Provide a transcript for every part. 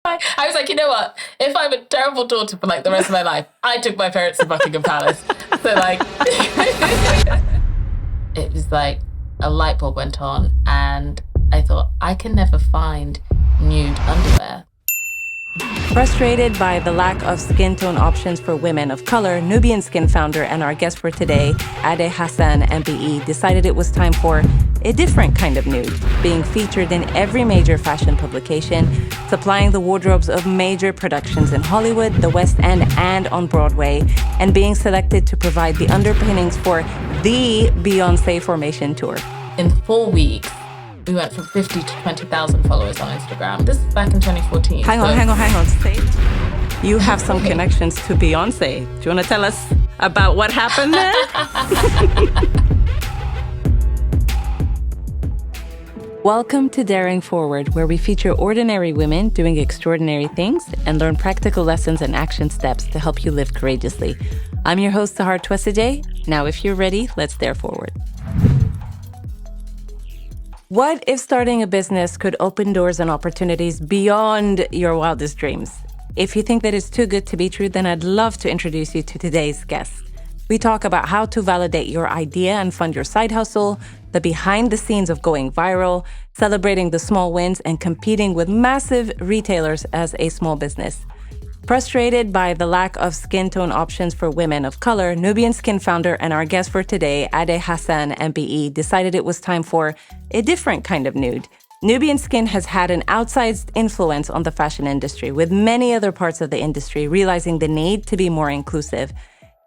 I was like, you know what? If I'm a terrible daughter for like the rest of my life, I took my parents to Buckingham Palace. So like, it was like a light bulb went on and I thought, I can never find nude underwear. Frustrated by the lack of skin tone options for women of color, Nubian Skin founder and our guest for today, Ade Hassan MBE, decided it was time for a different kind of nude, being featured in every major fashion publication, supplying the wardrobes of major productions in Hollywood, the West End, and on Broadway, and being selected to provide the underpinnings for the Beyoncé Formation Tour. In 4 weeks, we went from 50 to 20,000 followers on Instagram. This is back in 2014. Hang on. Stay. You have some connections to Beyonce. Do you want to tell us about what happened there? Welcome to Daring Forward, where we feature ordinary women doing extraordinary things and learn practical lessons and action steps to help you live courageously. I'm your host, Sahar Twesijay. Now, if you're ready, let's dare forward. What if starting a business could open doors and opportunities beyond your wildest dreams? If you think that is too good to be true, then I'd love to introduce you to today's guest. We talk about how to validate your idea and fund your side hustle, the behind the scenes of going viral, celebrating the small wins, and competing with massive retailers as a small business. Frustrated by the lack of skin tone options for women of color, Nubian Skin founder and our guest for today, Ade Hassan MBE, decided it was time for a different kind of nude. Nubian Skin has had an outsized influence on the fashion industry, with many other parts of the industry realizing the need to be more inclusive.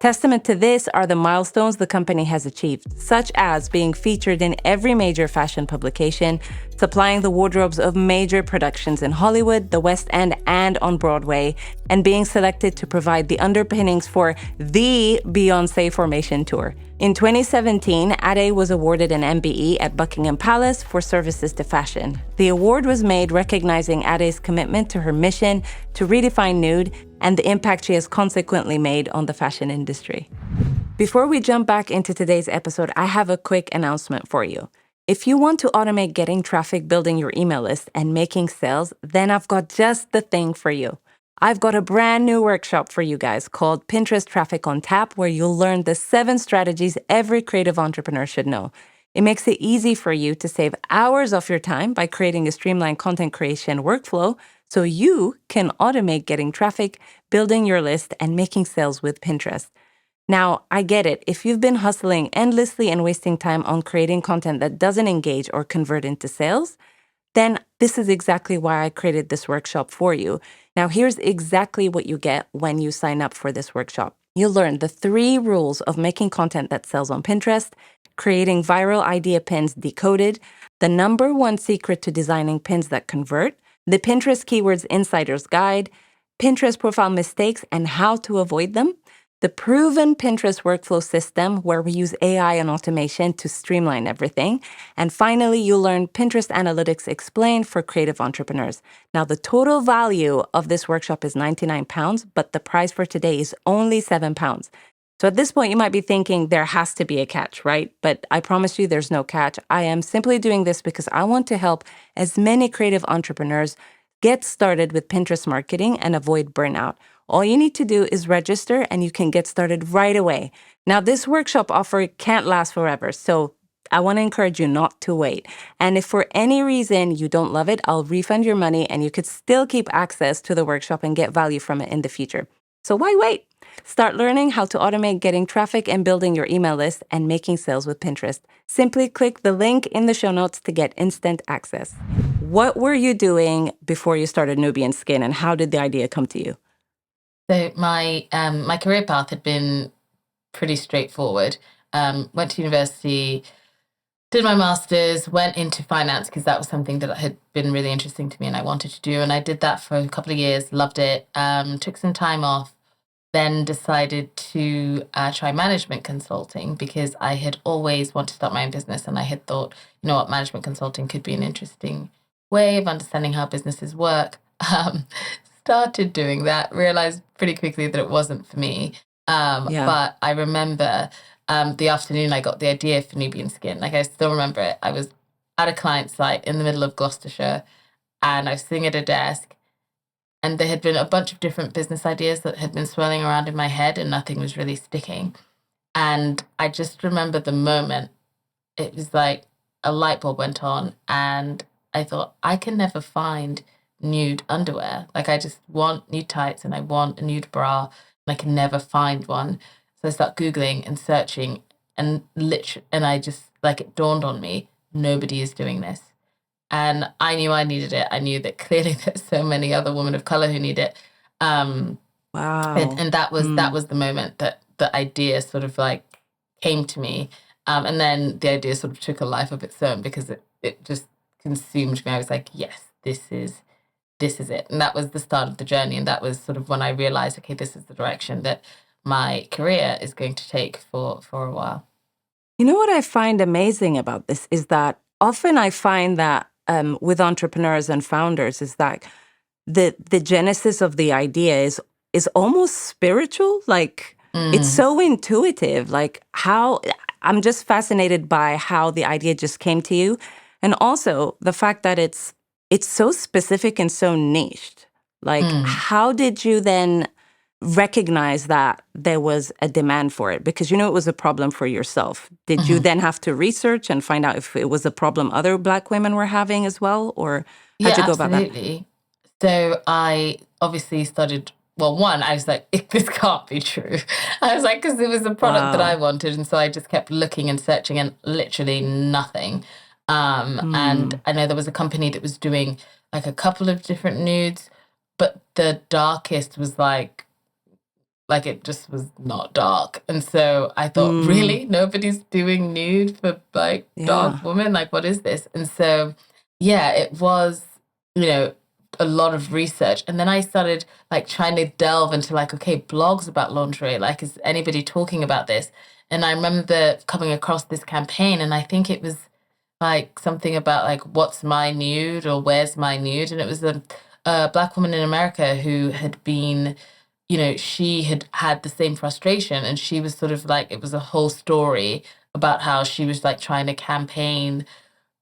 Testament to this are the milestones the company has achieved, such as being featured in every major fashion publication, supplying the wardrobes of major productions in Hollywood, the West End, and on Broadway, and being selected to provide the underpinnings for the Beyoncé Formation Tour. In 2017, Ade was awarded an MBE at Buckingham Palace for services to fashion. The award was made recognizing Ade's commitment to her mission to redefine nude and the impact she has consequently made on the fashion industry. Before we jump back into today's episode, I have a quick announcement for you. If you want to automate getting traffic, building your email list, and making sales, then I've got just the thing for you. I've got a brand new workshop for you guys called Pinterest Traffic on Tap, where you'll learn the 7 strategies every creative entrepreneur should know. It makes it easy for you to save hours of your time by creating a streamlined content creation workflow so you can automate getting traffic, building your list, and making sales with Pinterest. Now, I get it. If you've been hustling endlessly and wasting time on creating content that doesn't engage or convert into sales, then this is exactly why I created this workshop for you. Now, here's exactly what you get when you sign up for this workshop. You'll learn the 3 rules of making content that sells on Pinterest, creating viral idea pins decoded, the number 1 secret to designing pins that convert, the Pinterest Keywords Insider's Guide, Pinterest profile mistakes and how to avoid them, the proven Pinterest workflow system where we use AI and automation to streamline everything. And finally, you'll learn Pinterest Analytics Explained for creative entrepreneurs. Now, the total value of this workshop is £99, but the price for today is only £7. So at this point, you might be thinking there has to be a catch, right? But I promise you there's no catch. I am simply doing this because I want to help as many creative entrepreneurs get started with Pinterest marketing and avoid burnout. All you need to do is register and you can get started right away. Now, this workshop offer can't last forever, so I want to encourage you not to wait. And if for any reason you don't love it, I'll refund your money and you could still keep access to the workshop and get value from it in the future. So why wait? Start learning how to automate getting traffic and building your email list and making sales with Pinterest. Simply click the link in the show notes to get instant access. What were you doing before you started Nubian Skin and how did the idea come to you? So my career path had been pretty straightforward. Went to university, did my master's, went into finance because that was something that had been really interesting to me and I wanted to do. And I did that for a couple of years, loved it, took some time off, then decided to try management consulting because I had always wanted to start my own business. And I had thought, you know what, management consulting could be an interesting way of understanding how businesses work. Started doing that, realized pretty quickly that it wasn't for me. But I remember the afternoon I got the idea for Nubian Skin. Like, I still remember it. I was at a client site in the middle of Gloucestershire and I was sitting at a desk And there had been a bunch of different business ideas that had been swirling around in my head and nothing was really sticking. And I just remember the moment it was like a light bulb went on and I thought, I can never find nude underwear. Like I just want nude tights and I want a nude bra and I can never find one. So I start Googling and searching and I just like it dawned on me, nobody is doing this. And I knew I needed it. I knew that clearly there's so many other women of color who need it. Wow. And that was the moment that the idea sort of like came to me. And then the idea sort of took a life of its own because it just consumed me. I was like, yes, this is it. And that was the start of the journey. And that was sort of when I realized, okay, this is the direction that my career is going to take for a while. You know what I find amazing about this is that often I find that with entrepreneurs and founders is that the genesis of the idea is almost spiritual. Like it's so intuitive. Like how I'm just fascinated by how the idea just came to you, and also the fact that it's so specific and so niched. Like how did you then recognize that there was a demand for it? Because it was a problem for yourself. Did you then have to research and find out if it was a problem other Black women were having as well? Or how'd you go about that? Absolutely. So I obviously started, well, one, I was like, this can't be true. I was like, because it was a product that I wanted. And so I just kept looking and searching and literally nothing. And I know there was a company that was doing like a couple of different nudes, but the darkest was like it just was not dark. And so I thought, really? Nobody's doing nude for like dark women? Like, what is this? And so, yeah, it was, a lot of research. And then I started like trying to delve into like, okay, blogs about lingerie. Like, is anybody talking about this? And I remember coming across this campaign and I think it was like something about like, what's my nude or where's my nude? And it was a Black woman in America who had been, she had the same frustration and she was sort of like, it was a whole story about how she was like trying to campaign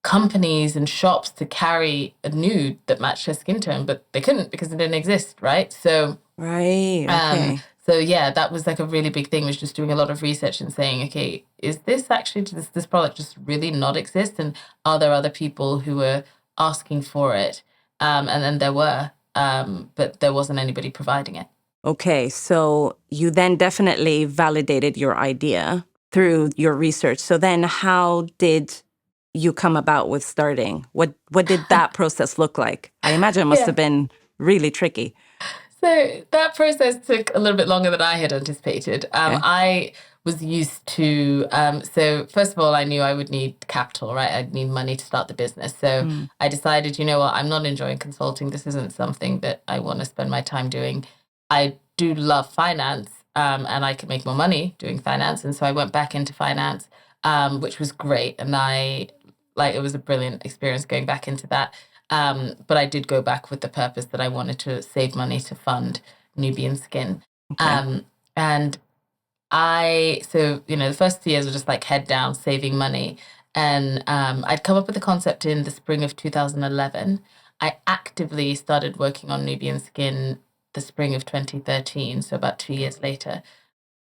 companies and shops to carry a nude that matched her skin tone, but they couldn't because it didn't exist, right? So, right, okay. So yeah, that was like a really big thing, was just doing a lot of research and saying, okay, is this actually, does this product just really not exist? And are there other people who were asking for it? And then there were, but there wasn't anybody providing it. Okay, so you then definitely validated your idea through your research. So then how did you come about with starting? What did that process look like? I imagine it must have been really tricky. So that process took a little bit longer than I had anticipated. I was used to, so first of all, I knew I would need capital, right? I'd need money to start the business. So I decided, you know what, I'm not enjoying consulting. This isn't something that I want to spend my time doing. I do love finance, and I could make more money doing finance. And so I went back into finance, which was great. And it was a brilliant experience going back into that. But I did go back with the purpose that I wanted to save money to fund Nubian Skin. Okay. And the first 2 years were just like head down, saving money. And I'd come up with the concept in the spring of 2011. I actively started working on Nubian Skin the spring of 2013, so about 2 years later.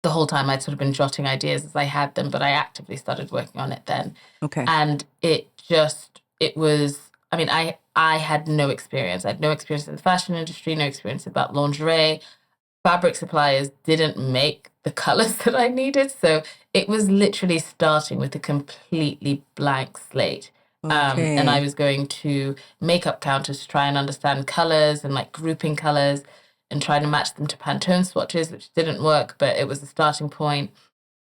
The whole time I'd sort of been jotting ideas as I had them, but I actively started working on it then. Okay. And I had no experience. I had no experience in the fashion industry, no experience about lingerie. Fabric suppliers didn't make the colors that I needed. So it was literally starting with a completely blank slate. Okay. And I was going to makeup counters to try and understand colors and like grouping colors and trying to match them to Pantone swatches, which didn't work, but it was a starting point.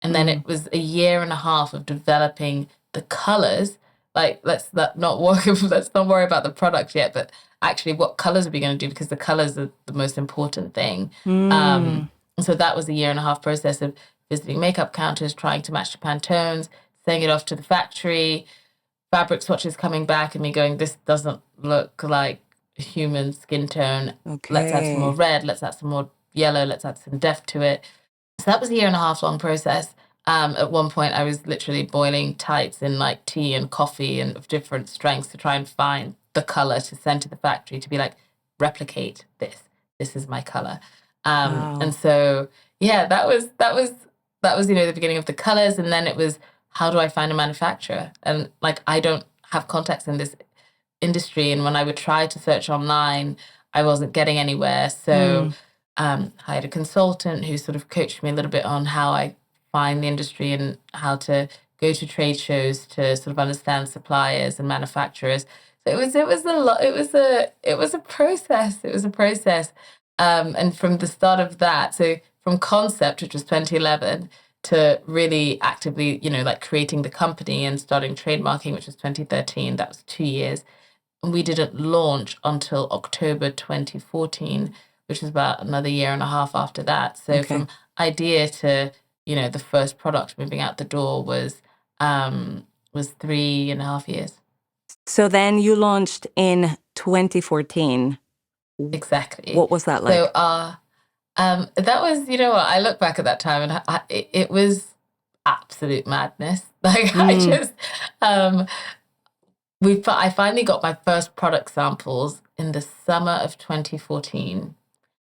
And then it was a year and a half of developing the colors. Like, let's not worry about the product yet, but actually what colors are we going to do? Because the colors are the most important thing. And so that was a year and a half process of visiting makeup counters, trying to match to Pantones, sending it off to the factory, fabric swatches coming back and me going, this doesn't look like human skin tone. Okay. Let's add some more red, let's add some more yellow, let's add some depth to it. So that was a year and a half long process. At one point I was literally boiling tights in like tea and coffee and of different strengths to try and find the color to send to the factory to be like, replicate this, this is my color. Wow. And so, yeah, that was, the beginning of the colors. And then it was, how do I find a manufacturer? And like, I don't have contacts in this industry. And when I would try to search online, I wasn't getting anywhere. So hired a consultant who sort of coached me a little bit on how I find the industry and how to go to trade shows to sort of understand suppliers and manufacturers. So it was a lot. It was a process. It was a process. And from the start of that, so from concept, which was 2011, to really actively, like creating the company and starting trademarking, which was 2013, that was 2 years. And we didn't launch until October 2014, which was about another year and a half after that. So from idea to, the first product moving out the door was 3.5 years. So then you launched in 2014. Exactly. What was that like? So that was, I look back at that time and it was absolute madness. Like I just, I finally got my first product samples in the summer of 2014.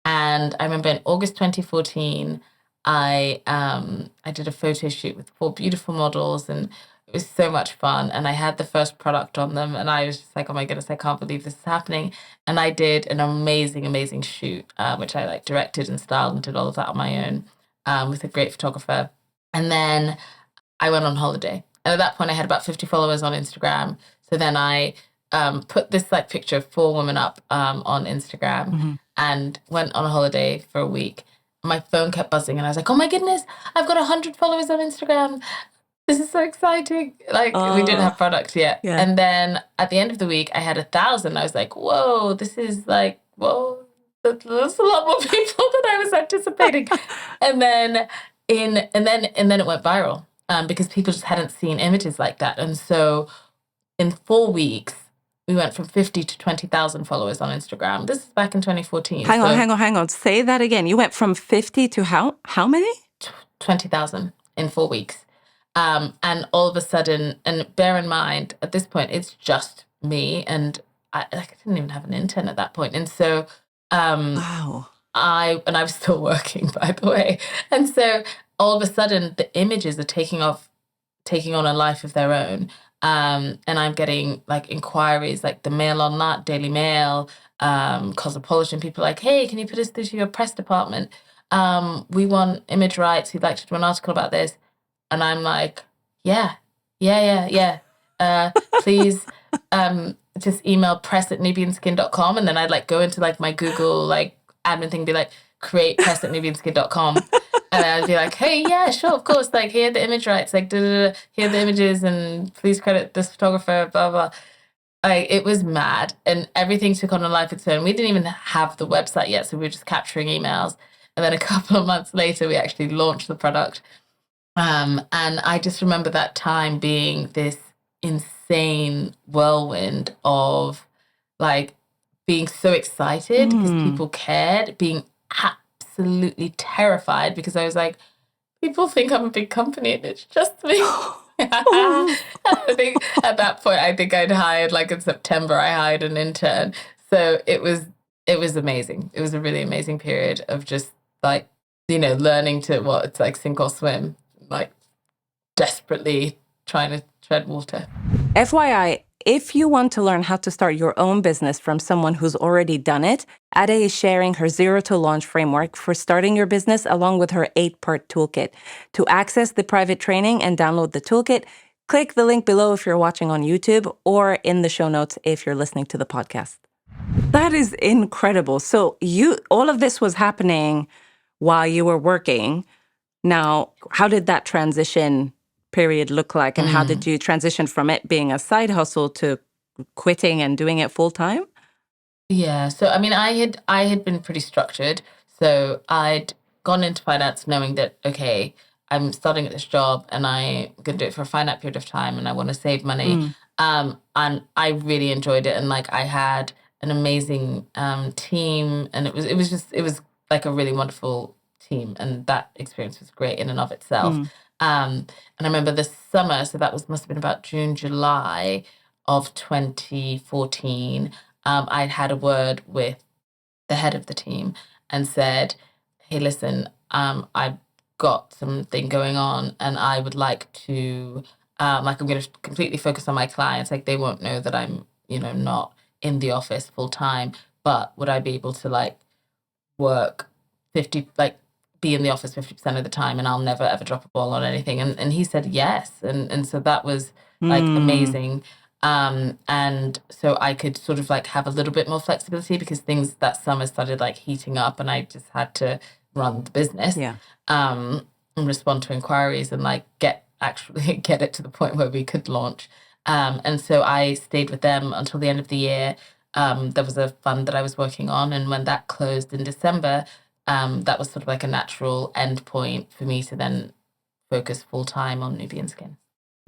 And I remember in August 2014, I did a photo shoot with 4 beautiful models, and it was so much fun. And I had the first product on them, and I was just like, oh my goodness, I can't believe this is happening. And I did an amazing, amazing shoot, which I like directed and styled and did all of that on my own with a great photographer. And then I went on holiday. And at that point, I had about 50 followers on Instagram. So then I put this like picture of 4 women up on Instagram and went on a holiday for a week. My phone kept buzzing and I was like, oh my goodness, I've got 100 followers on Instagram. This is so exciting. Like we didn't have product yet. Yeah. And then at the end of the week, I had 1,000. I was like, whoa, this is like, whoa, that's a lot more people than I was anticipating. and then it went viral because people just hadn't seen images like that. And so in 4 weeks, we went from 50 to 20,000 followers on Instagram. This is back in 2014. Hang on. Say that again. You went from 50 to how many? 20,000 in 4 weeks. And all of a sudden, and bear in mind, at this point, it's just me. And I didn't even have an intern at that point. And so wow. I was still working, by the way. And so all of a sudden, the images are taking on a life of their own. And I'm getting like inquiries like the Mail on That, Daily Mail, Cosmopolitan, people like, hey, can you put us through to your press department? We want image rights. We'd like to do an article about this. And I'm like, yeah. Please just email press@nubianskin.com. And then I'd like go into like my Google like admin thing, be like, create press@nubianskin.com. And I'd be like, hey, yeah, sure, of course. Like, here are the image rights. Like, here are the images, and please credit this photographer, blah, blah. It was mad. And everything took on a life of its own. We didn't even have the website yet, so we were just capturing emails. And then a couple of months later, we actually launched the product. And I just remember that time being this insane whirlwind of, like, being so excited because people cared, being absolutely terrified because I was like, people think I'm a big company and it's just me. I think at that point, I think I'd hired, like in September, I hired an intern. So it was amazing. It was a really amazing period of just like, learning to it's like sink or swim, like desperately trying to tread water. FYI, if you want to learn how to start your own business from someone who's already done it, Ade is sharing her Zero to Launch framework for starting your business along with her 8-part toolkit. To access the private training and download the toolkit, click the link below if you're watching on YouTube or in the show notes if you're listening to the podcast. That is incredible. So all of this was happening while you were working. Now, how did that transition period look like, and how did you transition from it being a side hustle to quitting and doing it full time? Yeah, so I mean, I had been pretty structured. So I'd gone into finance knowing that, okay, I'm starting at this job and I'm going to do it for a finite period of time and I want to save money. And I really enjoyed it. And like I had an amazing team, and it was like a really wonderful team. And that experience was great in and of itself. And I remember this summer, so that must have been about June, July of 2014, I'd had a word with the head of the team and said, hey, listen, I've got something going on and I would like to, like, I'm going to completely focus on my clients. Like, they won't know that I'm, not in the office full time, but would I be able to, like, work 50, like, be in the office 50% of the time and I'll never ever drop a ball on anything. And he said yes. And so that was like amazing. And so I could sort of like have a little bit more flexibility because things that summer started like heating up and I just had to run the business. Yeah. And respond to inquiries and like get it to the point where we could launch. And so I stayed with them until the end of the year. There was a fund that I was working on, and when that closed in December, that was sort of like a natural end point for me to then focus full time on Nubian Skin.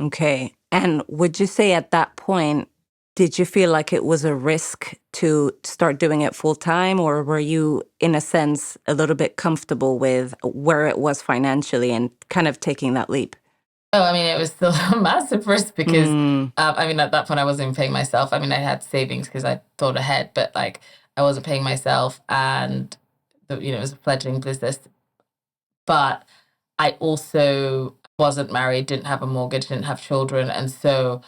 Okay. And would you say at that point, did you feel like it was a risk to start doing it full time, or were you, in a sense, a little bit comfortable with where it was financially and kind of taking that leap? Oh, I mean, it was still a massive risk because, I mean, at that point I wasn't even paying myself. I mean, I had savings because I thought ahead, but like I wasn't paying myself and, it was a fledgling business. But I also wasn't married, didn't have a mortgage, didn't have children. And so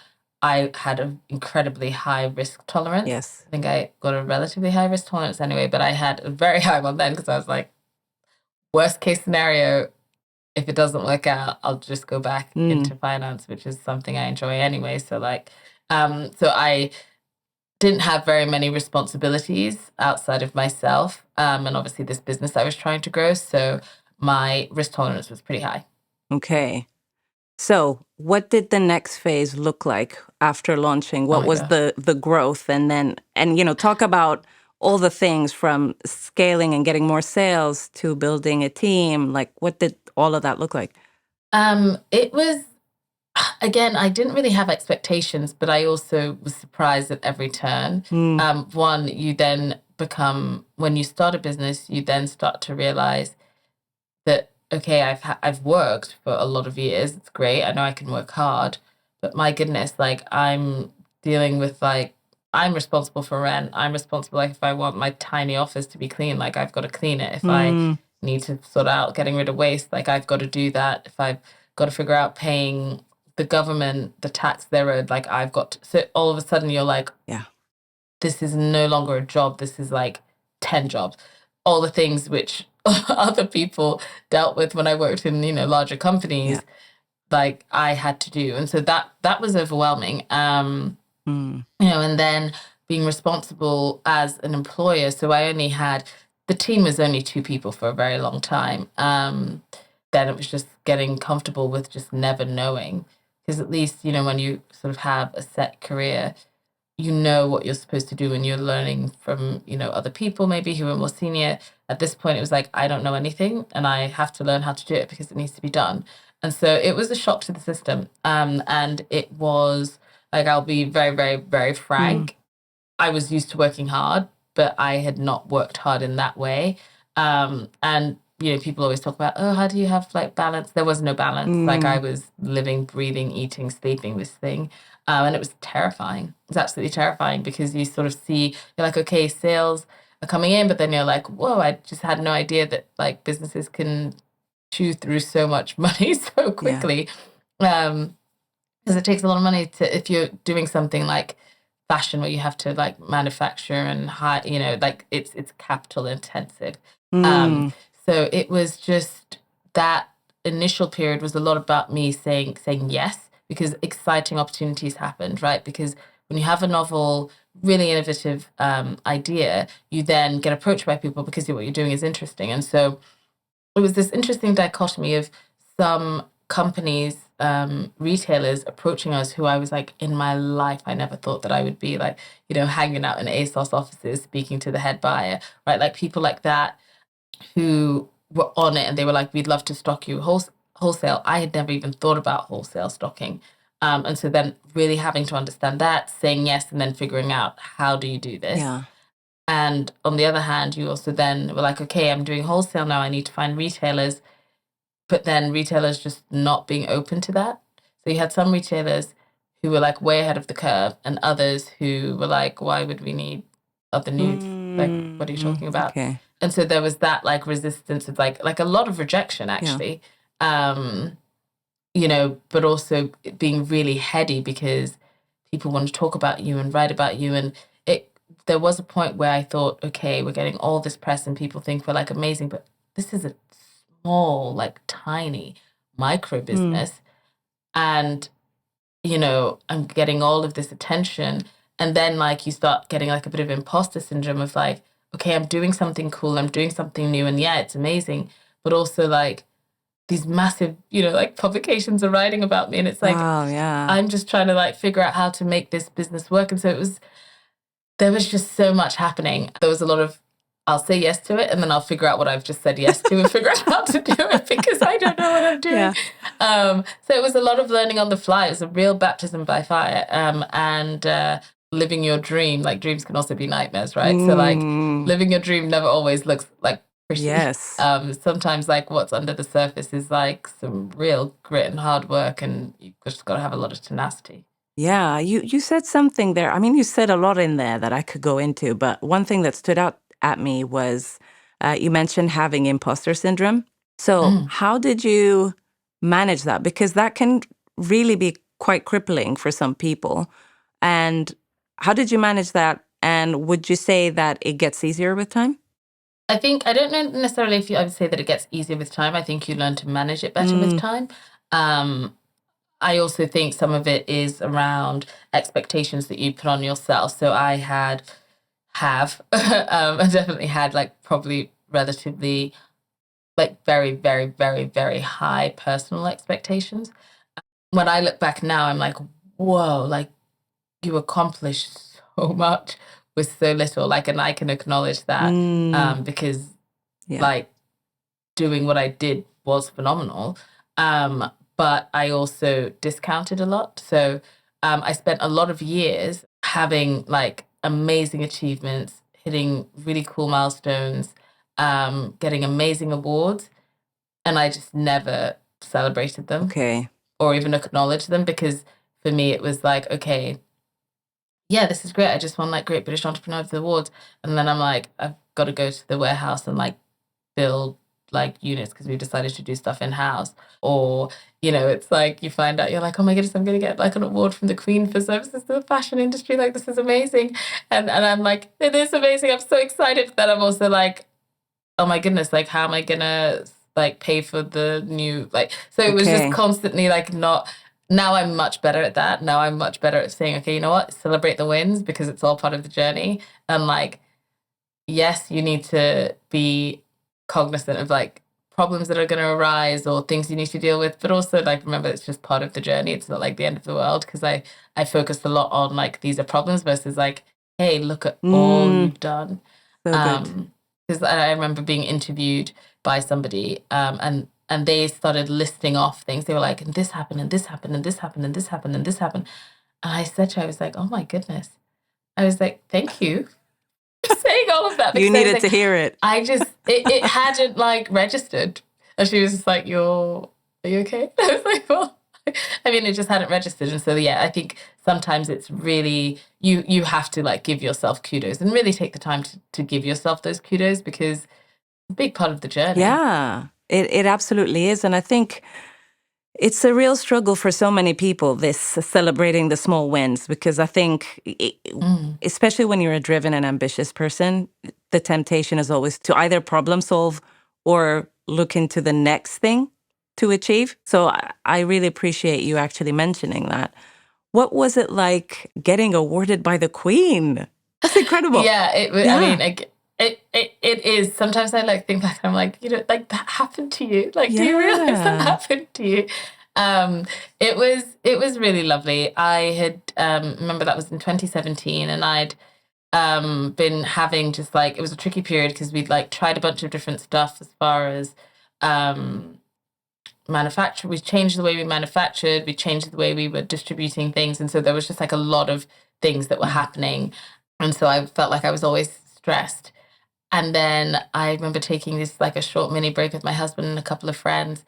I had an incredibly high risk tolerance. Yes. I think I got a relatively high risk tolerance anyway, but I had a very high one then because I was like, worst case scenario, if it doesn't work out, I'll just go back into finance, which is something I enjoy anyway. So like, so I didn't have very many responsibilities outside of myself. And obviously this business I was trying to grow. So my risk tolerance was pretty high. Okay. So what did the next phase look like after launching? What was the growth? And then, talk about all the things from scaling and getting more sales to building a team. Like, what did all of that look like? It was, again, I didn't really have expectations, but I also was surprised at every turn. One, you then become, when you start a business, you then start to realize that, okay, I've worked for a lot of years. It's great. I know I can work hard, but my goodness, like I'm dealing with like, I'm responsible for rent. I'm responsible, like if I want my tiny office to be clean, like I've got to clean it. If I need to sort out getting rid of waste, like I've got to do that. If I've got to figure out paying the government the tax they're owed, like I've got to, so all of a sudden you're like, yeah, this is no longer a job. This is like 10 jobs. All the things which other people dealt with when I worked in, larger companies, like I had to do. And so that was overwhelming. And then being responsible as an employer. So the team was only 2 people for a very long time. Then it was just getting comfortable with just never knowing. Because at least, when you sort of have a set career, you know what you're supposed to do and you're learning from, other people maybe who are more senior. At this point, it was like, I don't know anything and I have to learn how to do it because it needs to be done. And so it was a shock to the system. And it was like, I'll be very, very, very frank. I was used to working hard, but I had not worked hard in that way. And people always talk about, oh, how do you have like balance? There was no balance. Like I was living, breathing, eating, sleeping this thing. And it was terrifying. It was absolutely terrifying because you sort of see, you're like, okay, sales are coming in, but then you're like, whoa, I just had no idea that like businesses can chew through so much money so quickly. Because it takes a lot of money if you're doing something like fashion where you have to like manufacture and hire, like it's capital intensive. So it was just that initial period was a lot about me saying yes, because exciting opportunities happened, right? Because when you have a novel, really innovative idea, you then get approached by people because what you're doing is interesting. And so it was this interesting dichotomy of some companies, retailers approaching us who I was like, in my life, I never thought that I would be like, hanging out in ASOS offices, speaking to the head buyer, right? Like people like that who were on it and they were like, we'd love to stock you wholesale. I had never even thought about wholesale stocking. And so then really having to understand that, saying yes, and then figuring out how do you do this? Yeah. And on the other hand, you also then were like, okay, I'm doing wholesale now. I need to find retailers, but then retailers just not being open to that. So you had some retailers who were like way ahead of the curve and others who were like, why would we need other nudes? Like, what are you talking about? Okay. And so there was that like resistance of like a lot of rejection, actually. But also being really heady because people want to talk about you and write about you. And there was a point where I thought, okay, we're getting all this press and people think we're like amazing, but this is a small, like tiny micro business. And, I'm getting all of this attention. And then like you start getting like a bit of imposter syndrome of like, okay, I'm doing something cool. I'm doing something new. And yeah, it's amazing. But also like these massive, like publications are writing about me. And it's like, wow, yeah. I'm just trying to like figure out how to make this business work. And so there was just so much happening. There was a lot of, I'll say yes to it and then I'll figure out what I've just said yes to and figure out how to do it because I don't know what I'm doing. So it was a lot of learning on the fly. It was a real baptism by fire. And living your dream, like dreams can also be nightmares, right? So like living your dream never always looks like pretty. Yes. Sometimes like what's under the surface is like some real grit and hard work and you've just got to have a lot of tenacity. Yeah, you said something there. I mean, you said a lot in there that I could go into, but one thing that stood out at me was you mentioned having imposter syndrome. So how did you manage that? Because that can really be quite crippling for some people. And how did you manage that? And would you say that it gets easier with time? I don't know necessarily if I would say that it gets easier with time. I think you learn to manage it better with time. I also think some of it is around expectations that you put on yourself. So I definitely had like probably relatively like very, very, very, very high personal expectations. When I look back now, I'm like, whoa, like you accomplished so much with so little. Like, and I can acknowledge that because like doing what I did was phenomenal. But I also discounted a lot. So I spent a lot of years having like amazing achievements, hitting really cool milestones, getting amazing awards. And I just never celebrated them or even acknowledged them because for me it was like, okay, yeah, this is great. I just won like Great British Entrepreneur of the Awards. And then I'm like, I've got to go to the warehouse and like build like units because we've decided to do stuff in-house. Or, it's like you find out, you're like, oh my goodness, I'm going to get like an award from the Queen for services to the fashion industry. Like, this is amazing. And I'm like, it is amazing. I'm so excited that I'm also like, oh my goodness, like, how am I going to like pay for the new, like, so it was just constantly like not, now I'm much better at that. Now I'm much better at saying, okay, you know what, celebrate the wins because it's all part of the journey. And like, yes, you need to be cognizant of like problems that are going to arise or things you need to deal with, but also like remember it's just part of the journey. It's not like the end of the world because I focused a lot on like these are problems versus like, hey, look at all you've done. Because I remember being interviewed by somebody and they started listing off things. They were like, and this happened and this happened and this happened and this happened and this happened. And I said to her, I was like, oh my goodness. I was like, thank you saying all of that. You needed to hear it. I just, it hadn't like registered. And she was just like, are you okay? I was like, well, I mean, it just hadn't registered. And so, yeah, I think sometimes it's really, you have to like give yourself kudos and really take the time to give yourself those kudos because it's a big part of the journey. Yeah, it absolutely is. And I think it's a real struggle for so many people, this celebrating the small wins, because I think, especially when you're a driven and ambitious person, the temptation is always to either problem solve or look into the next thing to achieve. So I really appreciate you actually mentioning that. What was it like getting awarded by the Queen? That's incredible. Yeah, I mean, it is. Sometimes I like think back and I'm like, like that happened to you. Like, do you realize that happened to you? It was really lovely. I had remember that was in 2017, and I'd been having just like, it was a tricky period because we'd like tried a bunch of different stuff as far as manufacture. We changed the way we manufactured. We changed the way we were distributing things, and so there was just like a lot of things that were happening, and so I felt like I was always stressed. And then I remember taking this like a short mini break with my husband and a couple of friends.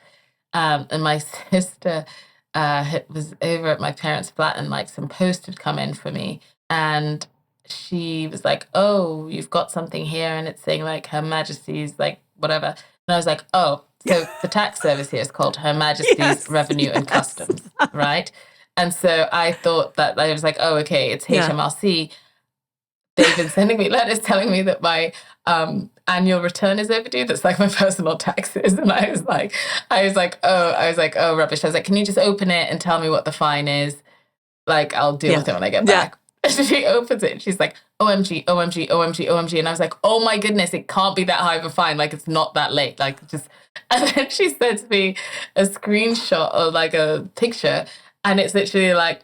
And my sister was over at my parents' flat and like some post had come in for me. And she was like, oh, you've got something here and it's saying like Her Majesty's like whatever. And I was like, oh, so the tax service here is called Her Majesty's Yes, Revenue and yes. Customs, right? And so I thought that I was like, oh, okay, it's Yeah. HMRC. They've been sending me letters telling me that my annual return is overdue. That's like my personal taxes. And I was like, oh, rubbish. I was like, can you just open it and tell me what the fine is? Like, I'll deal with it when I get back. And she opens it and she's like, OMG, OMG, OMG, OMG. And I was like, oh my goodness, it can't be that high of a fine. Like, it's not that late. Like, just, and then she sends me a screenshot of like a picture. And it's literally like,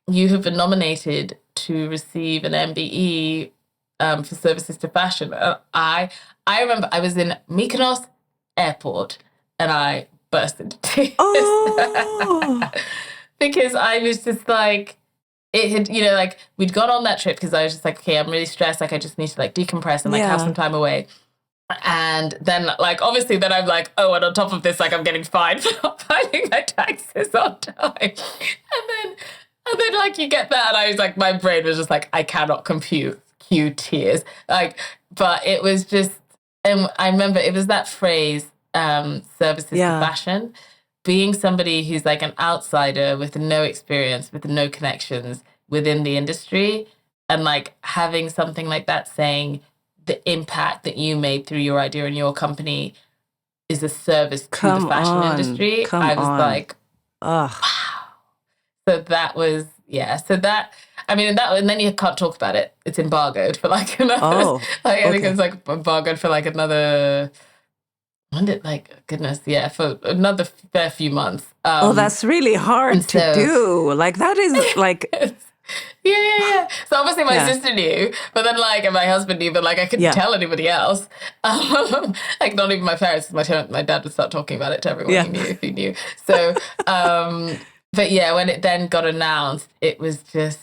you have been nominated to receive an MBE for services to fashion. I remember I was in Mykonos airport and I burst into tears. Oh. Because I was just like, it had, like we'd gone on that trip because I was just like, okay, I'm really stressed. Like I just need to like decompress and like have some time away. And then like, obviously then I'm like, oh, and on top of this, like I'm getting fined for not filing my taxes on time. And then like you get that. And I was like, my brain was just like, I cannot compute cue tears. Like, but it was just, and I remember it was that phrase, services to fashion. Being somebody who's like an outsider with no experience, with no connections within the industry, and like having something like that saying the impact that you made through your idea and your company is a service to the fashion industry. I was like, wow. So that was, so that, I mean, and then you can't talk about it. It's embargoed for like another, I think it's like embargoed for like another, for another fair few months. That's really hard to do. Like that is like... Yeah. So obviously my sister knew, but then like, and my husband knew, but like I couldn't tell anybody else. Like not even my parents. My dad would start talking about it to everyone he knew if he knew. So, but yeah, when it then got announced, it was just,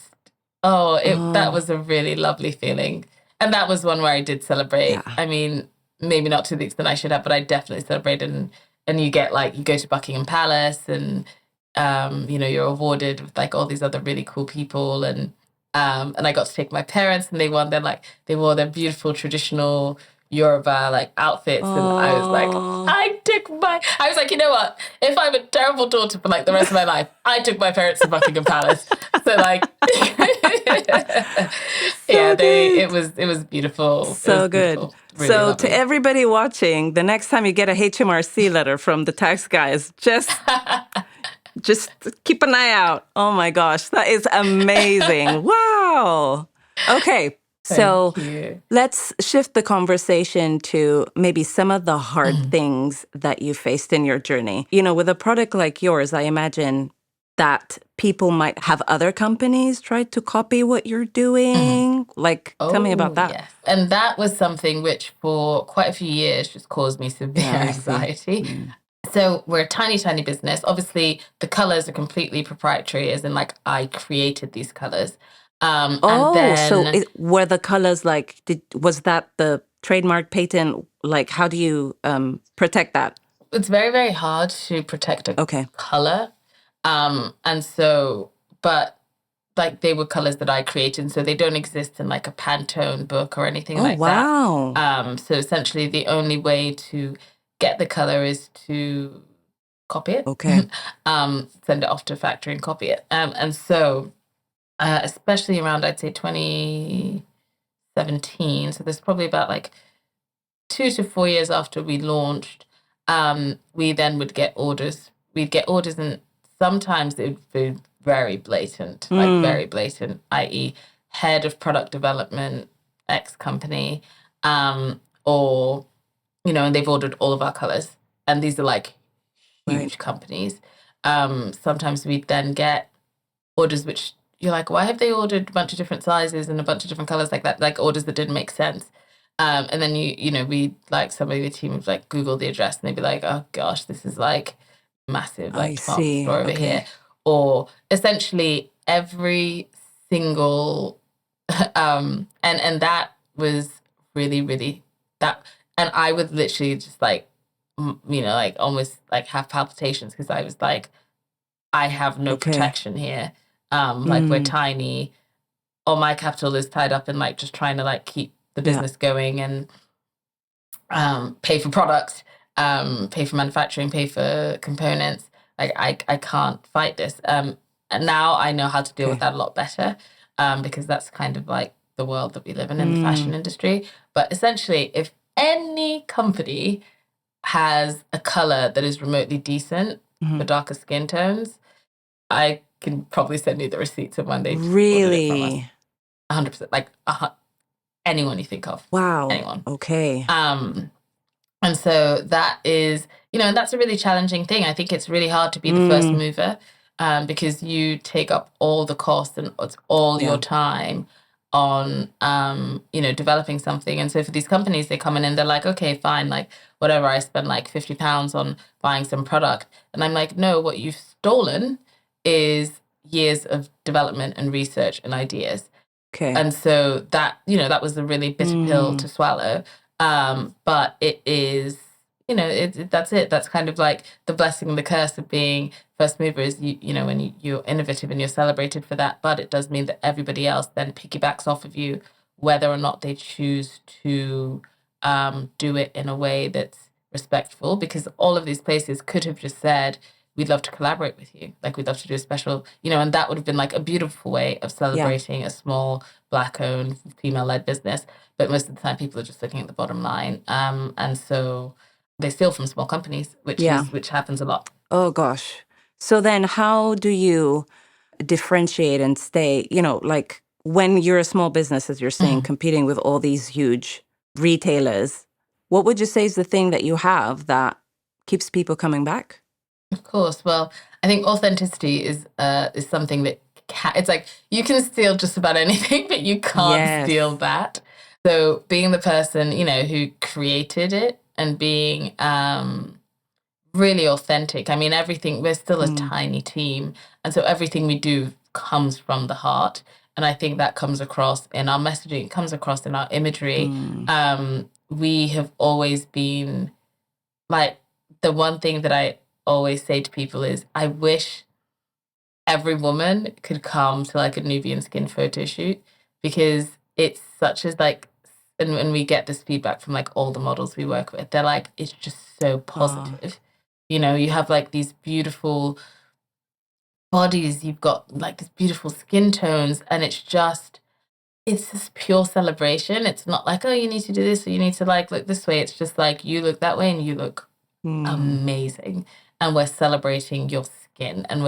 that was a really lovely feeling. And that was one where I did celebrate. Yeah. I mean, maybe not to the extent I should have, but I definitely celebrated. And you get like, you go to Buckingham Palace and, you're awarded with like all these other really cool people. And I got to take my parents and they wore their beautiful traditional Yoruba like outfits. And I was like, I was like, you know what? If I'm a terrible daughter for like the rest of my life, I took my parents to Buckingham Palace. So like, it was beautiful. So good. Beautiful. Really so lovely. To everybody watching, the next time you get a HMRC letter from the tax guys, just keep an eye out. Oh my gosh, that is amazing. Wow. Okay. So let's shift the conversation to maybe some of the hard things that you faced in your journey. With a product like yours, I imagine that people might have other companies try to copy what you're doing. Like, tell me about that. Yes. And that was something which for quite a few years just caused me severe anxiety. So we're a tiny, tiny business. Obviously, the colors are completely proprietary, as in like I created these colors. Were the colors like, was that the trademark patent? Like, how do you protect that? It's very, very hard to protect a color. But like they were colors that I created, so they don't exist in like a Pantone book or anything like that. So essentially the only way to get the color is to copy it. Send it off to a factory and copy it. Especially around, I'd say 2017. So there's probably about like 2 to 4 years after we launched, we then would get orders. We'd get orders and sometimes it would be very blatant, i.e. head of product development, X company, or, and they've ordered all of our colors. And these are like huge companies. Sometimes we'd then get orders which you're like, why have they ordered a bunch of different sizes and a bunch of different colors like that? Like orders that didn't make sense. And then we like somebody in the team would like Google the address and they'd be like, oh gosh, this is like massive like department store over here. Or essentially every single and that was really, really that. And I would literally just like, like almost like have palpitations because I was like, I have no protection here. Like we're tiny. all my capital is tied up in like just trying to like keep the business going and pay for products, pay for manufacturing, pay for components. Like I can't fight this. And now I know how to deal with that a lot better, because that's kind of like the world that we live in the fashion industry. But essentially, if any company has a color that is remotely decent for darker skin tones, I can probably send you the receipts of when they ordered it from us. 100%, like anyone you think of. Wow. Anyone. Okay. And so that is, and that's a really challenging thing. I think it's really hard to be the first mover, because you take up all the cost and it's all your time on, developing something. And so for these companies, they come in and they're like, okay, fine, like whatever, I spend like £50 on buying some product. And I'm like, no, what you've stolen is years of development and research and ideas. Okay. And so that, that was a really bitter pill to swallow. But it is, that's it. That's kind of like the blessing and the curse of being first mover is, when you're innovative and you're celebrated for that. But it does mean that everybody else then piggybacks off of you, whether or not they choose to do it in a way that's respectful, because all of these places could have just said, we'd love to collaborate with you. Like, we'd love to do a special, and that would have been like a beautiful way of celebrating a small Black-owned, female-led business. But most of the time, people are just looking at the bottom line. And so they steal from small companies, which happens a lot. Oh, gosh. So then how do you differentiate and stay, like when you're a small business, as you're saying, competing with all these huge retailers, what would you say is the thing that you have that keeps people coming back? Of course. Well, I think authenticity is something that it's like you can steal just about anything, but you can't steal that. So being the person, who created it and being really authentic. I mean, everything, we're still a tiny team. And so everything we do comes from the heart. And I think that comes across in our messaging, it comes across in our imagery. We have always been like, the one thing that I always say to people is, I wish every woman could come to like a Nubian Skin photo shoot, because it's such as like, and we get this feedback from like all the models we work with, they're like, it's just so positive. You have like these beautiful bodies, you've got like these beautiful skin tones, and it's this pure celebration. It's not like, oh, you need to do this or you need to like look this way. It's just like, you look that way and you look amazing, and we're celebrating your skin, and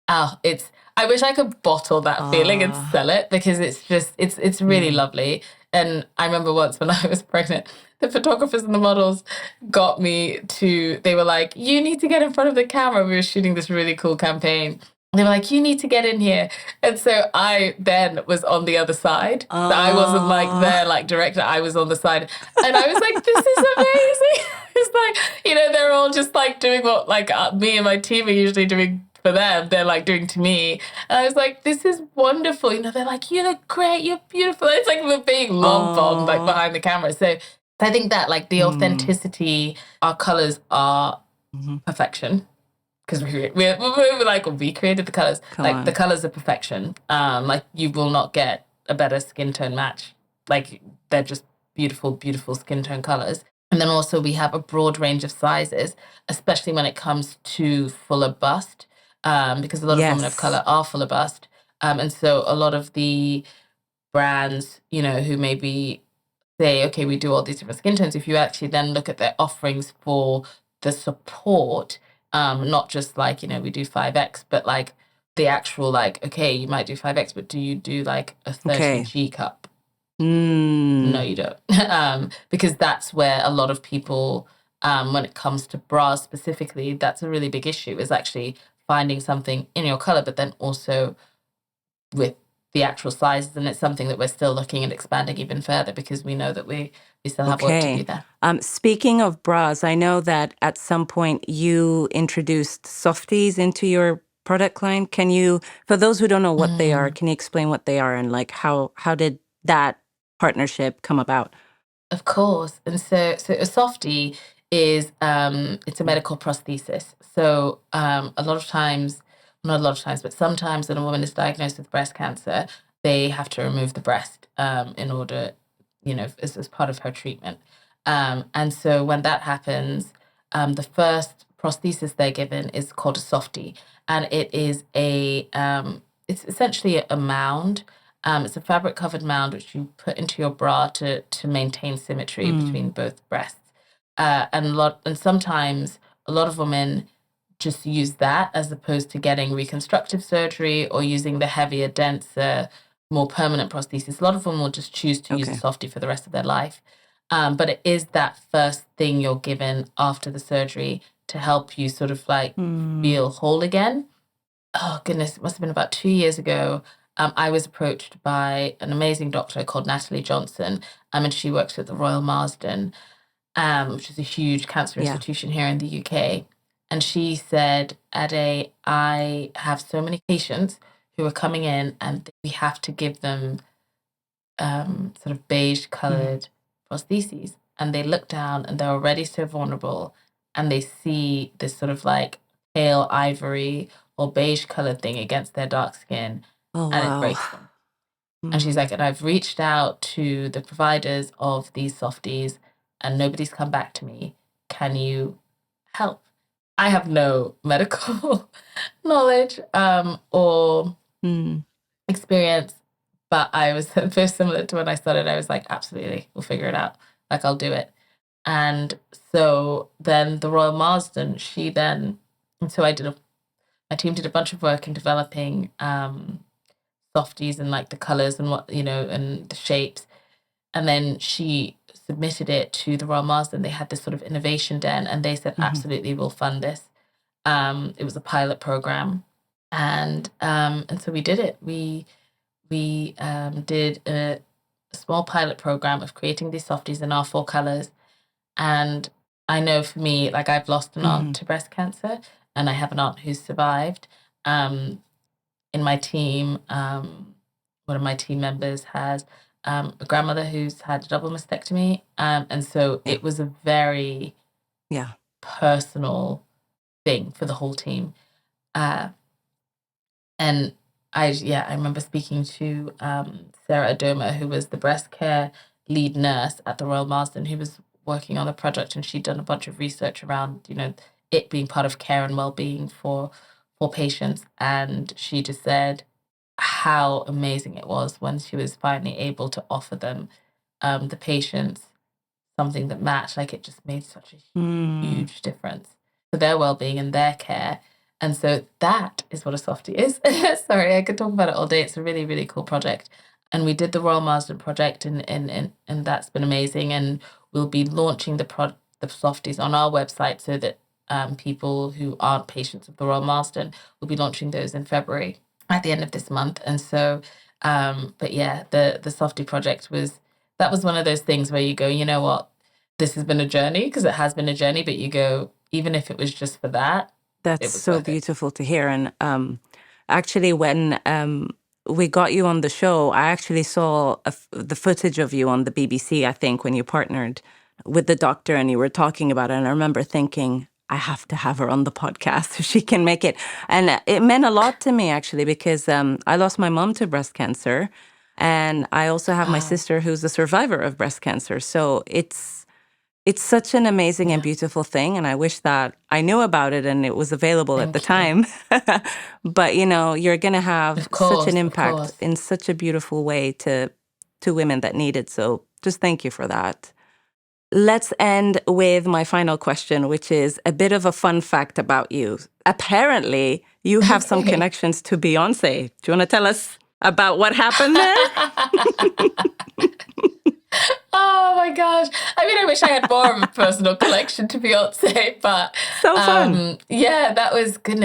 I wish I could bottle that feeling and sell it, because it's really lovely. And I remember once when I was pregnant, the photographers and the models got me they were like, you need to get in front of the camera. We were shooting this really cool campaign. They were like, you need to get in here. And so I then was on the other side. So I wasn't like there, like director. I was on the side. And I was like, this is amazing. It's like, they're all just like doing what like me and my team are usually doing for them. They're like doing to me. And I was like, this is wonderful. They're like, you look great. You're beautiful. It's like we're being love bombed like behind the camera. So I think that like the authenticity, our colors are perfection. Because we're like, we created the colors. The colors are perfection. Like, you will not get a better skin tone match. Like, they're just beautiful, beautiful skin tone colors. And then also we have a broad range of sizes, especially when it comes to fuller bust, because a lot of women of color are fuller bust. And so a lot of the brands, who maybe say, okay, we do all these different skin tones, if you actually then look at their offerings for the support, not just like, we do 5X, but like the actual like, okay, you might do 5X, but do you do like a 30G cup? No, you don't. Because that's where a lot of people, when it comes to bras specifically, that's a really big issue, is actually finding something in your color, but then also with the actual sizes. And it's something that we're still looking at expanding even further, because we know that we still have work to do there. Speaking of bras, I know that at some point you introduced softies into your product line. Can you, for those who don't know what they are, can you explain what they are and like how did that partnership come about? Of course. And so a softie is it's a medical prosthesis. So a lot of times, not a lot of times, but sometimes when a woman is diagnosed with breast cancer, they have to remove the breast in order, as part of her treatment. And so when that happens, the first prosthesis they're given is called a softie, and it is it's essentially a mound. It's a fabric covered mound which you put into your bra to maintain symmetry between both breasts. And sometimes a lot of women just use that as opposed to getting reconstructive surgery or using the heavier, denser, more permanent prosthesis. A lot of them will just choose to use a softie for the rest of their life. But it is that first thing you're given after the surgery to help you sort of like feel whole again. Oh, goodness, it must have been about 2 years ago. I was approached by an amazing doctor called Natalie Johnson, and she works at the Royal Marsden, which is a huge cancer institution here in the UK. And she said, Ade, I have so many patients who are coming in and we have to give them sort of beige colored prostheses. And they look down and they're already so vulnerable and they see this sort of like pale ivory or beige colored thing against their dark skin it breaks them. And she's like, and I've reached out to the providers of these softies and nobody's come back to me. Can you help? I have no medical knowledge or experience, but I was very similar to when I started. I was like, absolutely, we'll figure it out. Like, I'll do it. And so then the Royal Marsden, my team did a bunch of work in developing softies and like the colors and and the shapes. And then she submitted it to the Royal Marsden. They had this sort of innovation den and they said, absolutely, we'll fund this. It was a pilot program. And so we did it. We did a small pilot program of creating these softies in our 4 colors. And I know for me, like I've lost an aunt to breast cancer and I have an aunt who's survived. In my team, one of my team members has a grandmother who's had a double mastectomy. And so it was a very personal thing for the whole team. And I remember speaking to Sarah Adoma, who was the breast care lead nurse at the Royal Marsden, who was working on the project, and she'd done a bunch of research around, it being part of care and well-being for patients. And she just said how amazing it was when she was finally able to offer them, the patients, something that matched. Like, it just made such a huge difference for their well-being and their care. And so that is what a softie is. Sorry, I could talk about it all day. It's a really, really cool project. And we did the Royal Marsden project and that's been amazing. And we'll be launching the softies on our website so that people who aren't patients of the Royal Marsden will be launching those in February at the end of this month. And so, but yeah, the softie project was one of those things where you go, you know what, this has been a journey, because it has been a journey, but you go, even if it was just for that, that's so beautiful to hear. And actually, when we got you on the show, I actually saw the footage of you on the BBC, I think, when you partnered with the doctor and you were talking about it. And I remember thinking, I have to have her on the podcast so she can make it. And it meant a lot to me, actually, because I lost my mom to breast cancer. And I also have my sister who's a survivor of breast cancer. So it's such an amazing and beautiful thing. And I wish that I knew about it and it was available at the time. But, you're going to have such an impact in such a beautiful way to women that need it. So just thank you for that. Let's end with my final question, which is a bit of a fun fact about you. Apparently, you have some connections to Beyonce. Do you want to tell us about what happened there? Oh my gosh. I mean, I wish I had more of a personal connection to Beyonce, but so fun. Yeah, that was fun.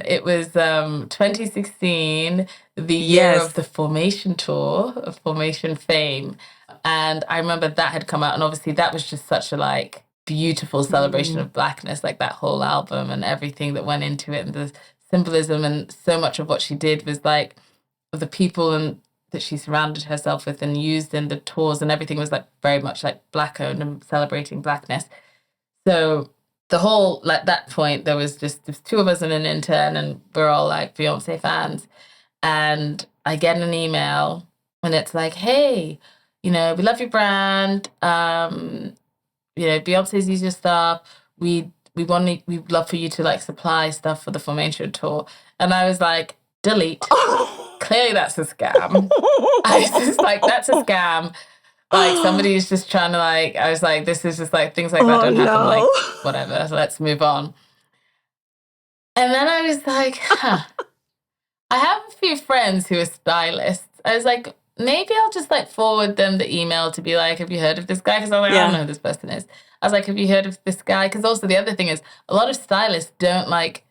It was 2016, the year of the Formation Tour, of Formation Fame. And I remember that had come out, and obviously that was just such a beautiful celebration of Blackness, like that whole album and everything that went into it and the symbolism, and so much of what she did was like the people and that she surrounded herself with and used in the tours, and everything was very much Black owned and celebrating Blackness. So the whole, that point, there's 2 of us and an intern, and we're all Beyonce fans. and I get an email and it's like, hey, we love your brand. Beyonce's used your stuff. We'd love for you to like supply stuff for the Formation Tour. And I was like, delete. Clearly that's a scam. I was just like, that's a scam. Like somebody's just trying to like, I was like, this is just like, things like that don't happen, like whatever, so let's move on. And then I was like, I have a few friends who are stylists. I was like, maybe I'll just like forward them the email to be like, have you heard of this guy? Because I was like, I don't know who this person is. I was like, have you heard of this guy? Because also the other thing is a lot of stylists don't like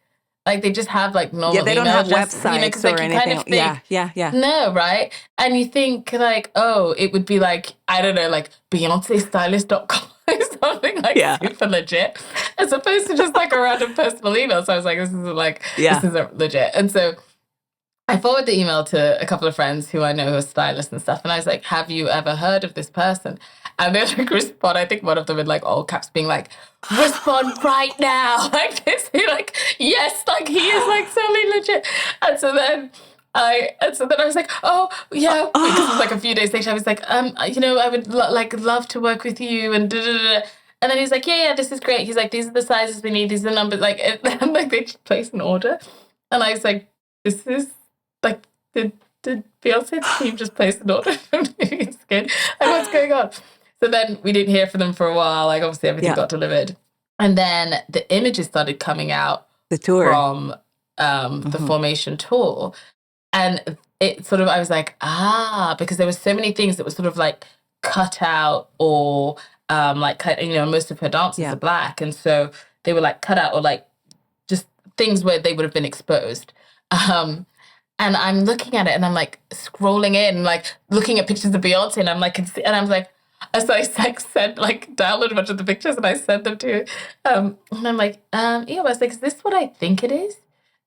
they just have like normal Yeah, they don't have addresses, websites or anything. Kind of think, yeah. No, right? And you think like, oh, it would be like, I don't know, like BeyonceStylist.com or something like super legit, as opposed to just like a random personal email. So I was like, this isn't legit. And so I forwarded the email to a couple of friends who I know who are stylists and stuff. And I was like, have you ever heard of this person? And they like respond, I think one of them in like all caps being like, respond right now. Like this, like, yes, like he is like totally legit. And so then I was like, oh yeah, because it was like a few days later, I was like, I would love to work with you and da da da. And then he's like, yeah, this is great. He's like, these are the sizes we need, these are the numbers, like, and like they just placed an order. And I was like, this is like, did Beyonce's team just place an order for Nubian Skin? Like, what's going on? So then we didn't hear from them for a while. Like, obviously everything got delivered. And then the images started coming out. The tour. From the Formation Tour. And it sort of, I was like, because there were so many things that were sort of like cut out or most of her dancers are black. And so they were like cut out or like just things where they would have been exposed. And I'm looking at it and I'm like scrolling in, like looking at pictures of Beyonce and I'm like, so I downloaded a bunch of the pictures and I sent them to and I'm like, I was like, is this what I think it is?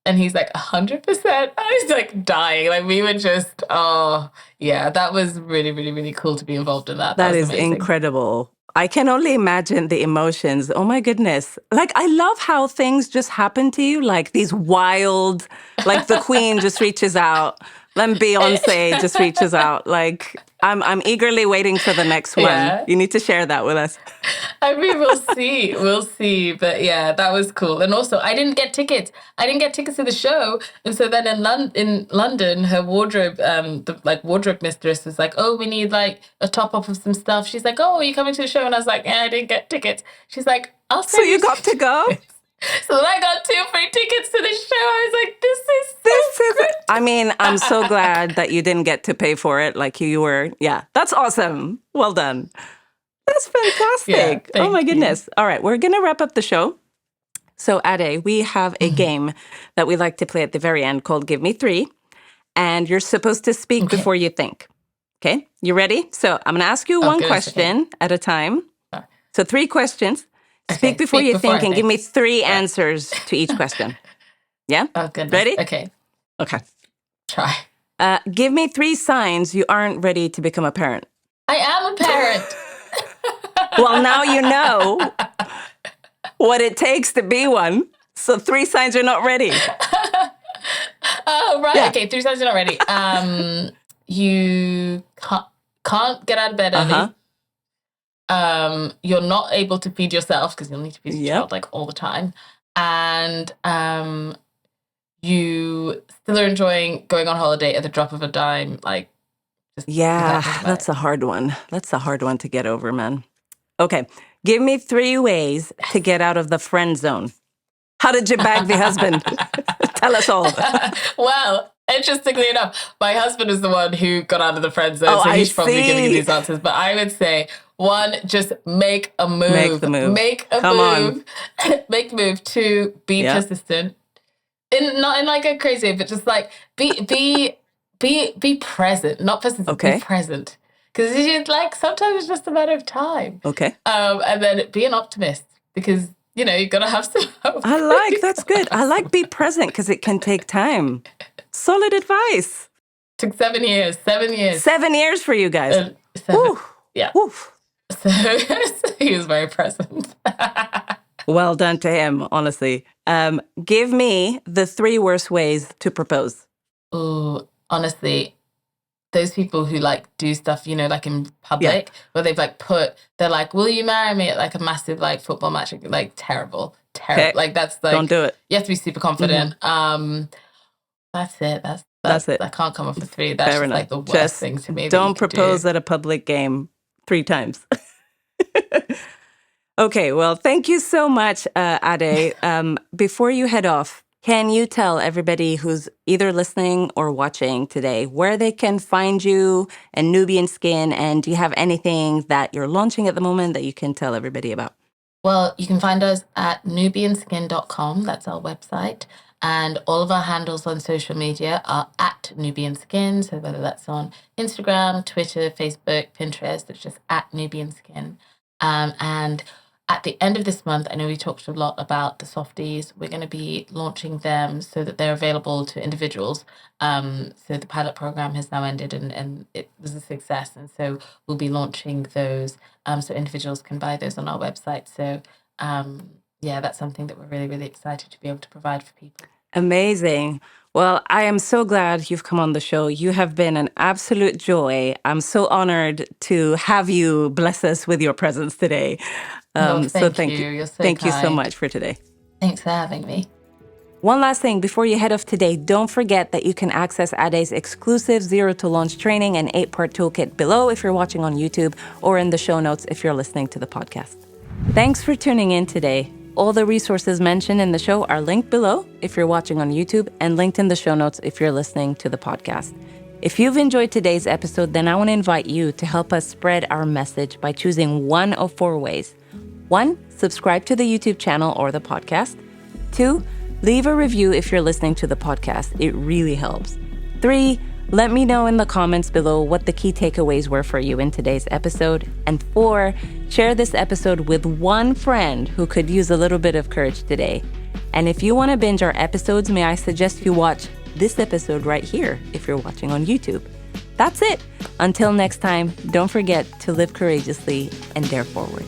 And he's like, 100%. I was like dying. Like we were just, that was really, really, really cool to be involved in that. That is amazing. Incredible. I can only imagine the emotions. Oh my goodness. Like, I love how things just happen to you. Like these wild, like the Queen just reaches out. Then Beyonce just reaches out. Like, I'm eagerly waiting for the next one. You need to share that with us. I mean, we'll see. But yeah, that was cool. And also, I didn't get tickets. To the show. And so then in London, her wardrobe, the wardrobe mistress was like, oh, we need like a top up of some stuff. She's like, oh, are you coming to the show? And I was like, I didn't get tickets. She's like, I'll send you. So you got to go? So then I got 2 free tickets to the show. I was like, this is great. I mean, I'm so glad that you didn't get to pay for it like you were. Yeah, that's awesome. Well done. That's fantastic. Oh my goodness. All right, we're going to wrap up the show. So Ade, we have a game that we like to play at the very end called Give Me Three. And you're supposed to speak before you think. Okay, you ready? So I'm going to ask you one question at a time. So 3 questions. Speak before you think and give me 3 answers to each question. Yeah? Oh, goodness. Ready? Okay. Try. Give me 3 signs you aren't ready to become a parent. I am a parent. Well, now you know what it takes to be one. So 3 signs you're not ready. Oh, right. Yeah. Okay, 3 signs you're not ready. You can't get out of bed early. You're not able to feed yourself because you'll need to feed your child like all the time. And you still are enjoying going on holiday at the drop of a dime. Like, that's a hard one. That's a hard one to get over, man. Okay. Give me 3 ways to get out of the friend zone. How did you bag the husband? Tell us all. Well, interestingly enough, my husband is the one who got out of the friend zone, so he's probably giving you these answers. But I would say, 1, just make a move. Make the move. Make a move. Make the move. 2, be persistent. Not in like a crazy way, but just like be present. Not persistent. Be present. Because like sometimes it's just a matter of time. Okay. And then be an optimist because you gotta have some hope. That's good. I like be present because it can take time. Solid advice. Took 7 years. 7 years. 7 years for you guys. 7. Yeah. Oof. So he was very present. Well done to him, honestly. Give me the 3 worst ways to propose. Oh, honestly, those people who like do stuff, you know, like in public, where they've like they're like, will you marry me at like a massive like football match? Like terrible. Okay. Like that's like, don't do it. You have to be super confident. That's it. That's it. I can't come up with 3. That's just like the worst thing to me. Don't propose at a public game 3 times. Okay, well, thank you so much, Ade. Before you head off, can you tell everybody who's either listening or watching today where they can find you and Nubian Skin? And do you have anything that you're launching at the moment that you can tell everybody about? Well, you can find us at nubianskin.com. That's our website. And all of our handles on social media are at Nubian Skin. So whether that's on Instagram, Twitter, Facebook, Pinterest, it's just at Nubian Skin. And at the end of this month, I know we talked a lot about the softies. We're going to be launching them so that they're available to individuals. So the pilot program has now ended and it was a success. And so we'll be launching those so individuals can buy those on our website. So that's something that we're really, really excited to be able to provide for people. Amazing. Well, I am so glad you've come on the show. You have been an absolute joy. I'm so honored to have you bless us with your presence today. Thank you. You're so Thank kind. you so much for today. Thanks for having me. One last thing before you head off today, don't forget that you can access Ade's exclusive Zero to Launch training and 8-part toolkit below if you're watching on YouTube or in the show notes if you're listening to the podcast. Thanks for tuning in today. All the resources mentioned in the show are linked below if you're watching on YouTube and linked in the show notes if you're listening to the podcast. If you've enjoyed today's episode, then I want to invite you to help us spread our message by choosing one of 4 ways. 1, subscribe to the YouTube channel or the podcast. 2, leave a review if you're listening to the podcast. It really helps. 3, let me know in the comments below what the key takeaways were for you in today's episode. And 4, share this episode with one friend who could use a little bit of courage today. And if you want to binge our episodes, may I suggest you watch this episode right here if you're watching on YouTube. That's it. Until next time, don't forget to live courageously and dare forward.